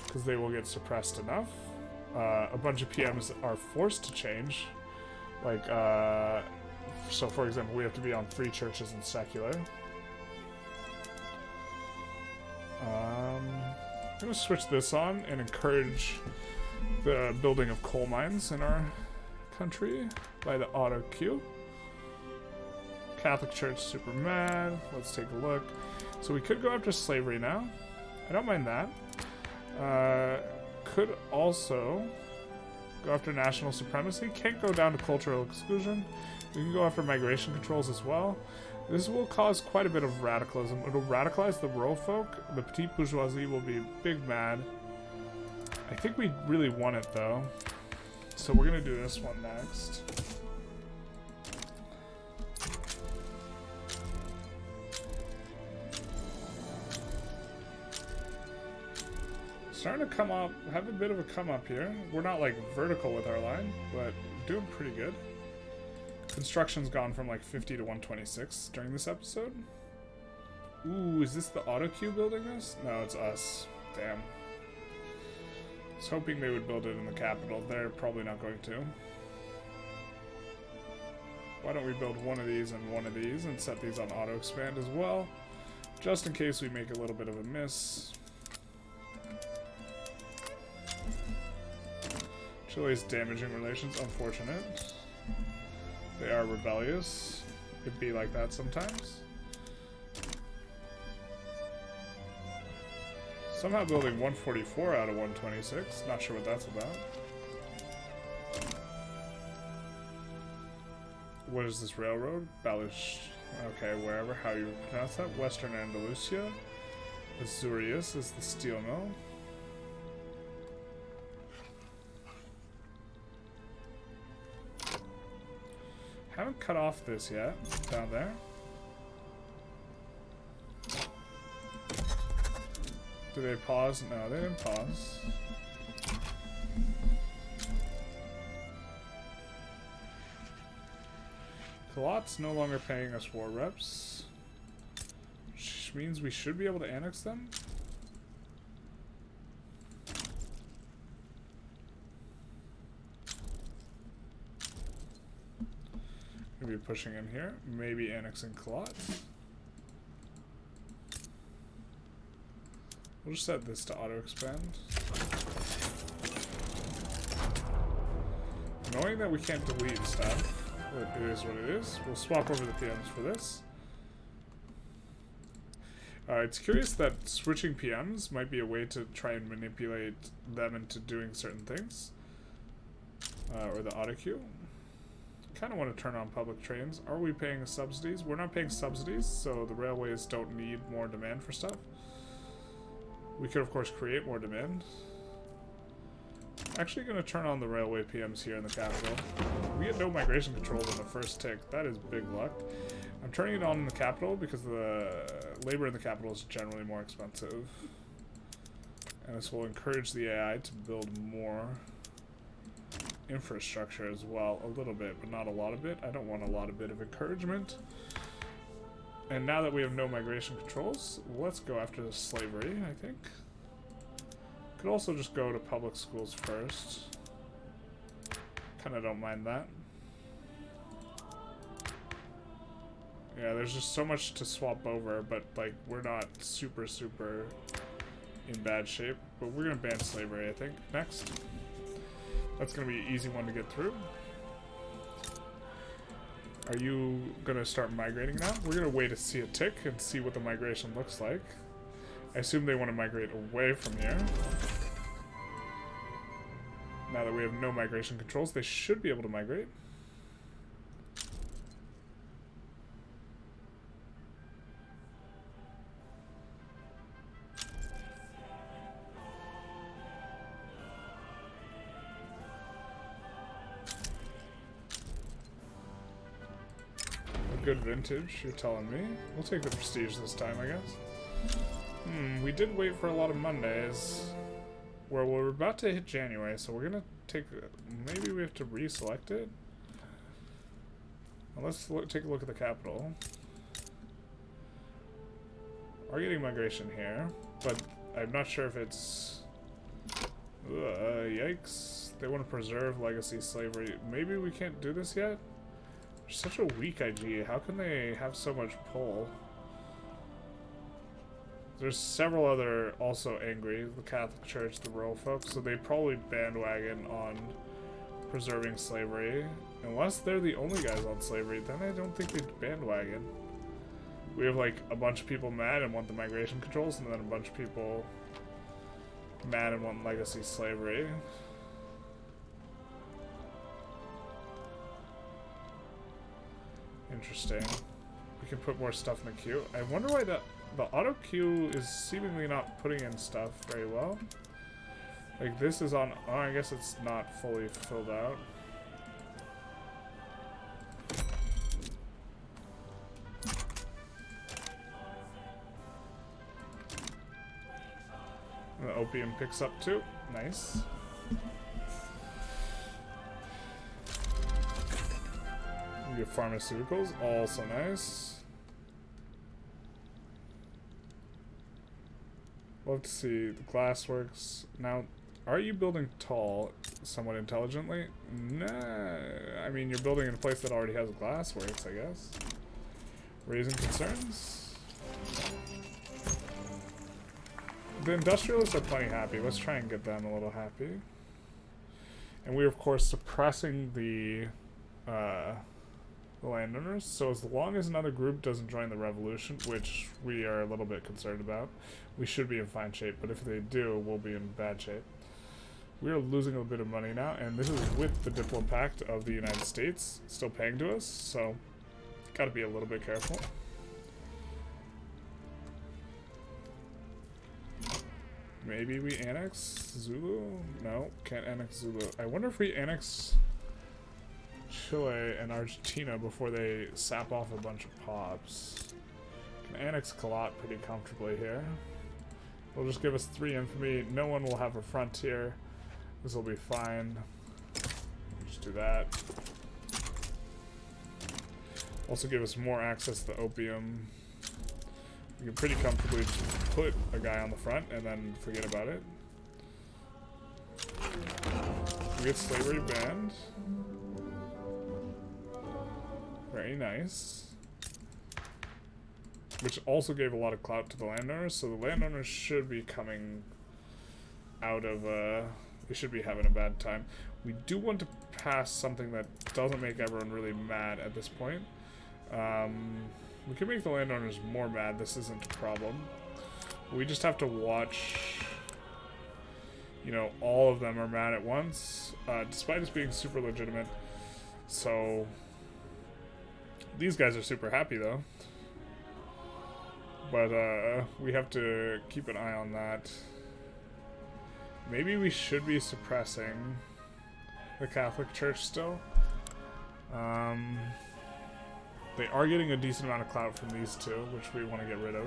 Because they will get suppressed enough. A bunch of PMs are forced to change. Like, so for example, we have to be on free churches and secular. I'm going to switch this on and encourage the building of coal mines in our country by the auto queue. Catholic Church super mad. Let's take a look. So we could go after slavery now. I don't mind that. Could also go after national supremacy. Can't go down to cultural exclusion. We can go after migration controls as well. This will cause quite a bit of radicalism. It'll radicalize the rural folk. The petite bourgeoisie will be big mad. I think we really want it though. So we're gonna do this one next. Starting to come up, have a bit of a come up here. We're not like vertical with our line, but doing pretty good. Construction's gone from like 50 to 126 during this episode. Ooh, is this the auto queue building this? No, it's us. Damn. I was hoping they would build it in the capital. They're probably not going to. Why don't we build one of these and set these on auto expand as well, just in case we make a little bit of a miss. Chile's damaging relations, unfortunate. They are rebellious. It'd be like that sometimes. Somehow building 144 out of 126. Not sure what that's about. What is this railroad? Balish. Okay, wherever, how you pronounce that. Western Andalusia. Azurius is the steel mill. Haven't cut off this yet, down there. Do they pause? No, they didn't pause. Colot's no longer paying us war reps, which means we should be able to annex them. Maybe pushing in here, maybe annexing Colot. We'll just set this to auto-expand. Knowing that we can't delete stuff, it is what it is. We'll swap over the PMs for this. It's curious that switching PMs might be a way to try and manipulate them into doing certain things. Or the auto queue. Kind of want to turn on public trains. Are we paying subsidies? We're not paying subsidies, so the railways don't need more demand for stuff. We could, of course, create more demand. Actually going to turn on the railway PMs here in the capital. We get no migration controls on the first tick. That is big luck. I'm turning it on in the capital because the labor in the capital is generally more expensive. And this will encourage the AI to build more infrastructure as well. A little bit, but not a lot of it. I don't want a lot of bit of encouragement. And now that we have no migration controls, let's go after the slavery, I think. Could also just go to public schools first. Kinda don't mind that. Yeah, there's just so much to swap over, but like we're not super in bad shape. But we're gonna ban slavery, I think, next. That's gonna be an easy one to get through. Are you gonna start migrating now? We're gonna wait to see a tick and see what the migration looks like. I assume they want to migrate away from here. Now that we have no migration controls, they should be able to migrate. A good vintage, you're telling me. We'll take the prestige this time, I guess. We did wait for a lot of Mondays. Well, we're about to hit January, so we're gonna take... Maybe we have to reselect it? Well, let's take a look at the capital. We're getting migration here, but I'm not sure if it's... yikes. They want to preserve legacy slavery. Maybe we can't do this yet? They're such a weak IG. How can they have so much pull? There's several other also angry, the Catholic Church, the rural folks, so they probably bandwagon on preserving slavery. Unless they're the only guys on slavery, then I don't think they'd bandwagon. We have like a bunch of people mad and want the migration controls, and then a bunch of people mad and want legacy slavery. Interesting. We can put more stuff in the queue. I wonder why the auto queue is seemingly not putting in stuff very well. Like this is on, oh, I guess it's not fully filled out. And the opium picks up too. Nice. We get pharmaceuticals, also nice. Love to see the glassworks. Now, are you building tall somewhat intelligently? Nah. I mean, you're building in a place that already has glassworks, I guess. Raising concerns? The industrialists are plenty happy. Let's try and get them a little happy. And we're, of course, suppressing the landowners. So as long as another group doesn't join the revolution, which we are a little bit concerned about, we should be in fine shape. But if they do, we'll be in bad shape. We are losing a bit of money now, and this is with the Diplo Pact of the United States still paying to us, so gotta be a little bit careful. Maybe we annex Zulu? No, can't annex Zulu. I wonder if we annex Chile and Argentina before they sap off a bunch of pops. Can annex Colot pretty comfortably here. It'll just give us 3 infamy. No one will have a frontier. This will be fine. Just do that. Also give us more access to opium. We can pretty comfortably just put a guy on the front and then forget about it. We get slavery banned. Very nice. Which also gave a lot of clout to the landowners, so the landowners should be coming out of, they should be having a bad time. We do want to pass something that doesn't make everyone really mad at this point. We can make the landowners more mad, this isn't a problem. We just have to watch, you know, all of them are mad at once, despite us being super legitimate. So, these guys are super happy though. But, we have to keep an eye on that. Maybe we should be suppressing the Catholic Church still. They are getting a decent amount of clout from these two, which we want to get rid of.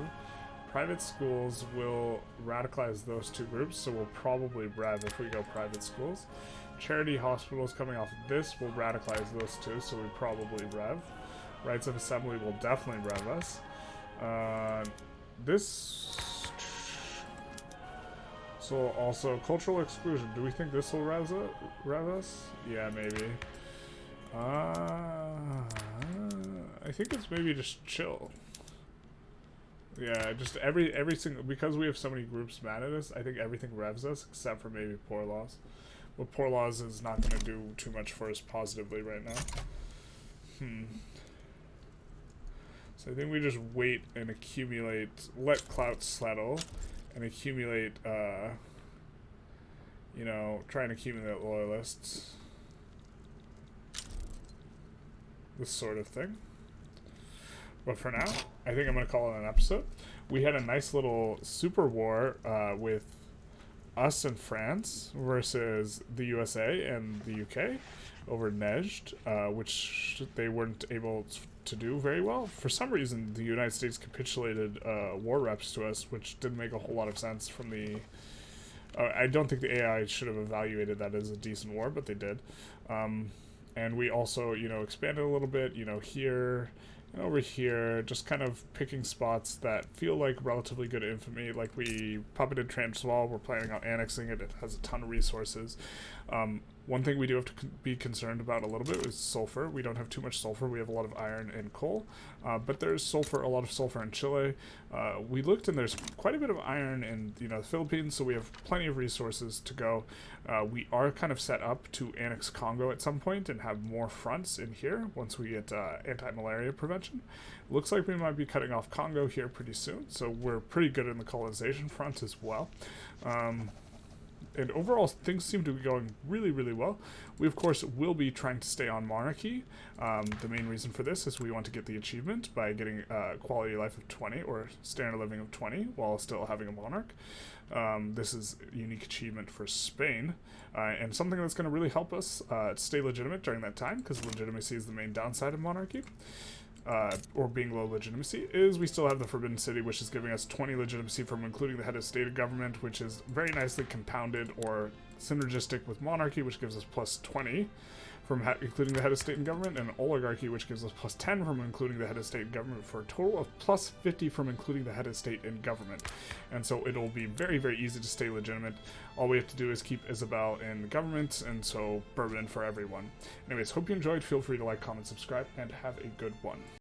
Private schools will radicalize those two groups, so we'll probably rev if we go private schools. Charity hospitals coming off of this will radicalize those two, so we probably rev. Rights of assembly will definitely rev us. This... So also, cultural exclusion. Do we think this will rev us? Yeah, maybe. I think it's maybe just chill. Yeah, just every single, because we have so many groups mad at us, I think everything revs us except for maybe poor laws. But poor laws is not going to do too much for us positively right now. So I think we just wait and accumulate, let clout settle, and accumulate, you know, try and accumulate loyalists. This sort of thing. But for now, I think I'm going to call it an episode. We had a nice little super war with us and France versus the USA and the UK over Nejd, which they weren't able to do very well. For some reason, the United States capitulated war reps to us, which didn't make a whole lot of sense from the... I don't think the AI should have evaluated that as a decent war, but they did. And we also, you know, expanded a little bit, you know, here and over here, just kind of picking spots that feel like relatively good infamy. Like we puppeted Transvaal, we're planning on annexing it, it has a ton of resources. One thing we do have to be concerned about a little bit is sulfur. We don't have too much sulfur, we have a lot of iron and coal, but there's sulfur, a lot of sulfur in Chile. We looked and there's quite a bit of iron in, you know, the Philippines, so we have plenty of resources to go. We are kind of set up to annex Congo at some point and have more fronts in here once we get anti-malaria prevention. Looks like we might be cutting off Congo here pretty soon, so we're pretty good in the colonization front as well. And overall, things seem to be going really, really well. We, of course, will be trying to stay on monarchy. The main reason for this is we want to get the achievement by getting quality of life of 20, or standard of living of 20, while still having a monarch. This is a unique achievement for Spain, and something that's going to really help us stay legitimate during that time, because legitimacy is the main downside of monarchy. Or being low legitimacy, is we still have the Forbidden City, which is giving us 20 legitimacy from including the head of state of government, which is very nicely compounded or synergistic with monarchy, which gives us plus 20 from including the head of state and government, and oligarchy, which gives us plus 10 from including the head of state and government, for a total of plus 50 from including the head of state and government. And so it'll be very, very easy to stay legitimate. All we have to do is keep Isabel in the government, and so bourbon for everyone. Anyways, hope you enjoyed. Feel free to like, comment, subscribe, and have a good one.